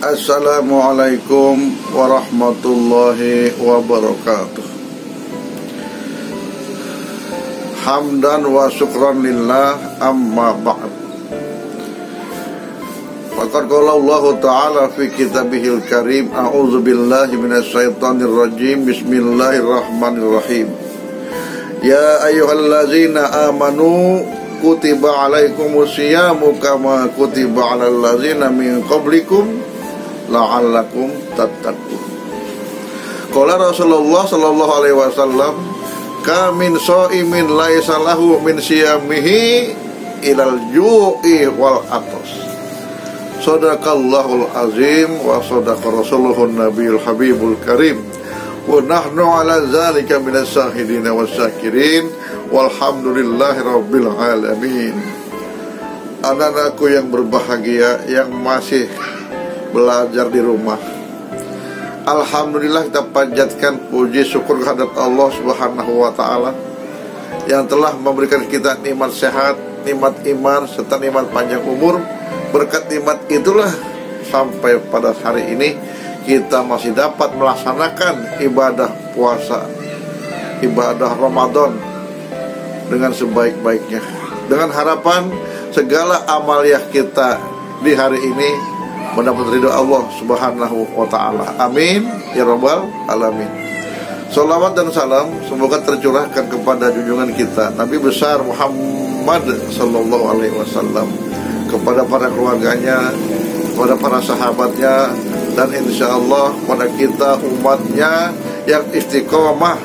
Assalamualaikum warahmatullahi wabarakatuh. Hamdan wa syukran lillah, amma ba'd. Faqad qala Allah Ta'ala fi kitabihil karim, a'udzu billahi minasyaitonir rajim, bismillahirrahmanirrahim. Ya ayyuhallazina amanu kutiba alaikumus syiyamu kama kutiba alal ladzina min qablikum la'allakum tattaqun. Qala Rasulullah sallallahu alaihi wasallam, kamin shaimin laisa lahu min siyamihi ilal ju'i wal atas. Shadaqallahul azim wa shadaqa rasuluhun nabiyul habibul karim. Wa nahnu ala dzalika minas syahidin wasyakirin walhamdulillahi rabbil alamin. Anak-anakku yang berbahagia yang masih belajar di rumah, alhamdulillah kita panjatkan puji syukur kehadirat Allah Subhanahu wa Ta'ala yang telah memberikan kita nikmat sehat, nikmat iman, serta nikmat panjang umur. Berkat nikmat itulah sampai pada hari ini kita masih dapat melaksanakan ibadah puasa, ibadah Ramadan dengan sebaik-baiknya, dengan harapan segala amaliyah kita di hari ini mendapat ridho Allah Subhanahu wa Ta'ala. Amin ya rabbal alamin. Salawat dan salam semoga tercurahkan kepada junjungan kita Nabi besar Muhammad sallallahu alaihi wasallam, kepada para keluarganya, kepada para sahabatnya, dan insya Allah pada kita umatnya yang istiqomah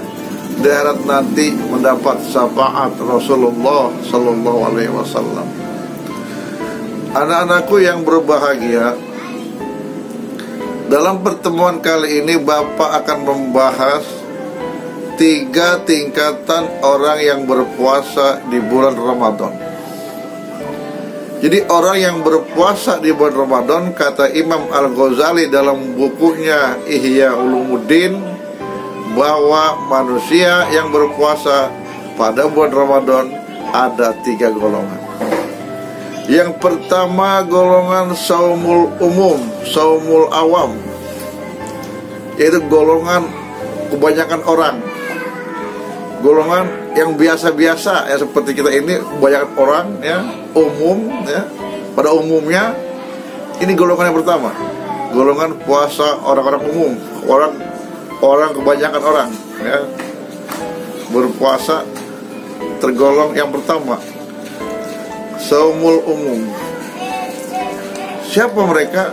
di akhirat nanti mendapat syafaat Rasulullah sallallahu alaihi wasallam. Anak-anakku yang berbahagia, dalam pertemuan kali ini Bapak akan membahas 3 tingkatan orang yang berpuasa di bulan Ramadan. Jadi orang yang berpuasa di bulan Ramadan, kata Imam Al-Ghazali dalam bukunya Ihya Ulumuddin, bahwa manusia yang berpuasa pada bulan Ramadan ada 3 golongan. Yang pertama golongan saumul umum, saumul awam, yaitu golongan kebanyakan orang, golongan yang biasa-biasa ya, seperti kita ini kebanyakan orang ya, umum ya, pada umumnya. Ini golongan yang pertama, golongan puasa orang-orang umum, orang kebanyakan orang ya, berpuasa, tergolong yang pertama, saumul umum. Siapa mereka?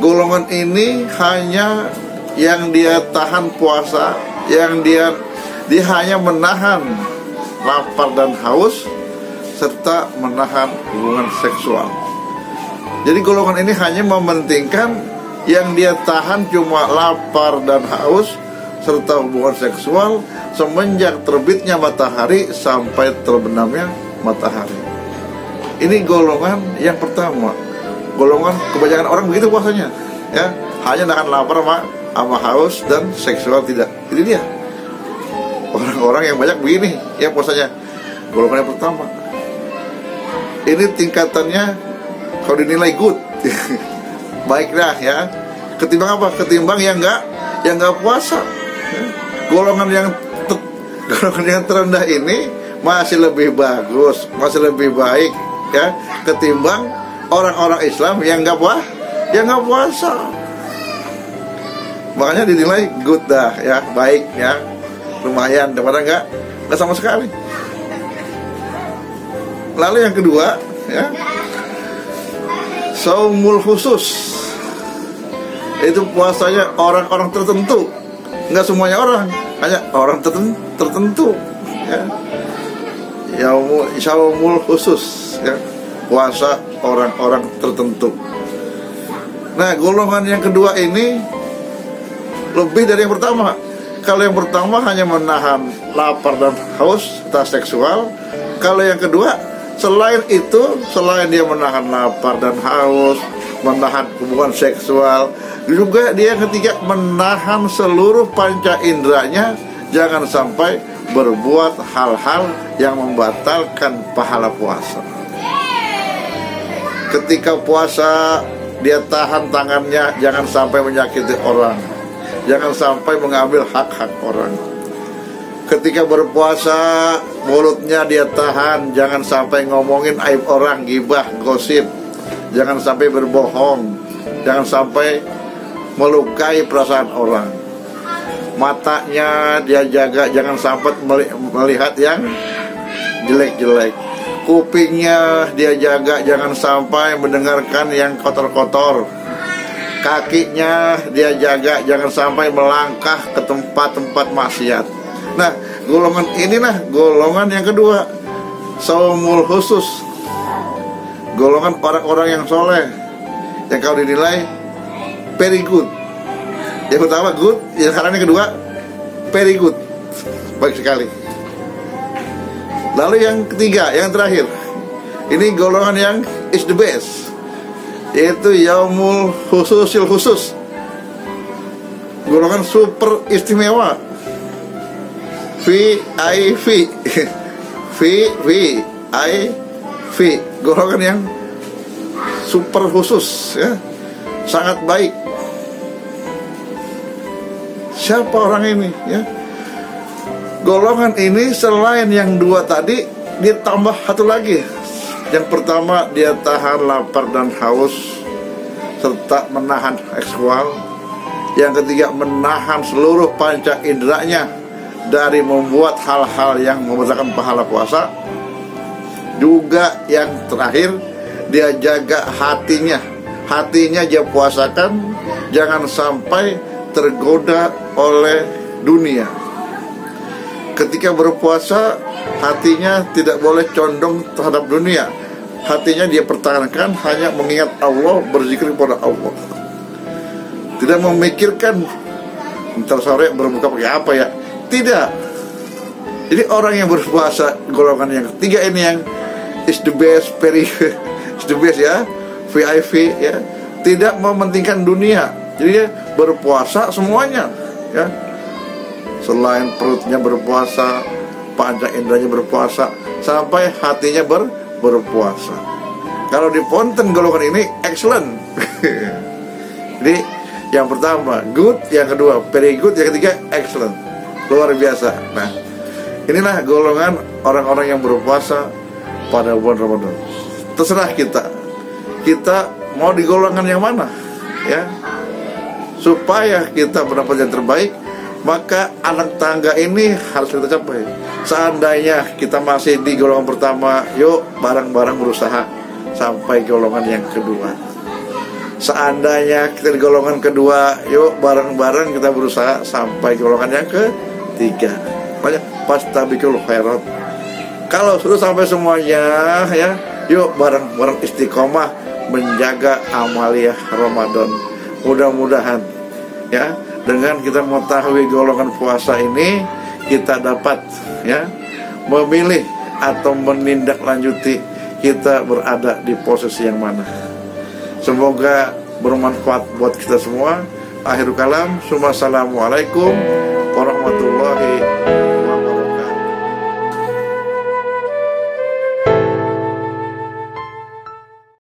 Golongan ini hanya yang dia tahan puasa, yang dia hanya menahan lapar dan haus, serta menahan hubungan seksual. Jadi golongan ini hanya mementingkan yang dia tahan cuma lapar dan haus serta hubungan seksual semenjak terbitnya matahari sampai terbenamnya matahari. Ini golongan yang pertama. Golongan kebanyakan orang begitu puasanya ya, hanya nahan lapar sama haus dan seksual tidak. Ini dia orang-orang yang banyak begini ya puasanya. Golongan yang pertama. Ini tingkatannya kalau dinilai good baiklah ya, ketimbang apa? Ketimbang yang enggak puasa ya. Golongan yang terendah ini masih lebih bagus, masih lebih baik ya, ketimbang orang-orang Islam yang enggak puasa. Makanya dinilai good dah ya, baik ya, lumayan daripada enggak sama sekali. Lalu yang kedua ya, saumul khusus, itu puasanya orang-orang tertentu, enggak semuanya orang, hanya orang tertentu ya. Saumul khusus ya, puasa orang-orang tertentu. Nah, golongan yang kedua ini lebih dari yang pertama. Kalau yang pertama hanya menahan lapar dan haus serta seksual, kalau yang kedua selain itu, selain dia menahan lapar dan haus, menahan hubungan seksual, juga dia ketiga menahan seluruh panca inderanya, jangan sampai berbuat hal-hal yang membatalkan pahala puasa. Ketika puasa dia tahan tangannya jangan sampai menyakiti orang, jangan sampai mengambil hak-hak orang. Ketika berpuasa, mulutnya dia tahan, jangan sampai ngomongin aib orang, gibah, gosip, jangan sampai berbohong, jangan sampai melukai perasaan orang. Matanya dia jaga, jangan sampai melihat yang jelek-jelek. Kupingnya dia jaga, jangan sampai mendengarkan yang kotor-kotor. Kakinya dia jaga, jangan sampai melangkah ke tempat-tempat maksiat. Nah, golongan inilah golongan yang kedua, saumul khusus, golongan orang-orang yang soleh, yang kalau dinilai very good. Yang pertama good, yang sekarang yang kedua very good, baik sekali. Lalu yang ketiga, yang terakhir, ini golongan yang is the best, yaitu yaumul khususil khusus, golongan super istimewa, VIP, VIP, golongan yang super khusus, ya, sangat baik. Siapa orang ini, ya? Golongan ini selain yang dua tadi, ditambah satu lagi. Yang pertama, dia tahan lapar dan haus serta menahan seksual. Yang ketiga, menahan seluruh panca inderanya dari membuat hal-hal yang membatalkan pahala puasa. Juga yang terakhir, dia jaga hatinya. Hatinya dia puasakan, jangan sampai tergoda oleh dunia. Ketika berpuasa, hatinya tidak boleh condong terhadap dunia. Hatinya dia pertahankan hanya mengingat Allah, berzikir kepada Allah. Tidak memikirkan ntar sore berbuka pakai apa ya. Tidak. Jadi orang yang berpuasa golongan yang ketiga ini yang is the best, is the best, ya, VIP, ya, tidak mementingkan dunia. Jadi dia berpuasa semuanya, ya. Selain perutnya berpuasa, panca inderanya berpuasa, sampai hatinya berpuasa. Kalau di Ponten golongan ini excellent. Jadi yang pertama good, yang kedua very good, yang ketiga excellent, luar biasa. Nah, inilah golongan orang-orang yang berpuasa pada bulan Ramadan. Terserah kita mau di golongan yang mana, ya. Supaya kita mendapat yang terbaik, maka anak tangga ini harus kita capai. Seandainya kita masih di golongan pertama, yuk bareng-bareng berusaha sampai golongan yang kedua. Seandainya kita di golongan kedua, yuk bareng-bareng kita berusaha sampai golongan yang ketiga. Makanya fastabiqul khairat. Kalau sudah sampai semuanya, ya, yuk bareng-bareng istiqomah menjaga amaliyah Ramadan. Mudah-mudahan, ya, dengan kita mengetahui golongan puasa ini, kita dapat, ya, memilih atau menindaklanjuti kita berada di posisi yang mana. Semoga bermanfaat buat kita semua. Akhirul kalam, assalamualaikum warahmatullahi wabarakatuh.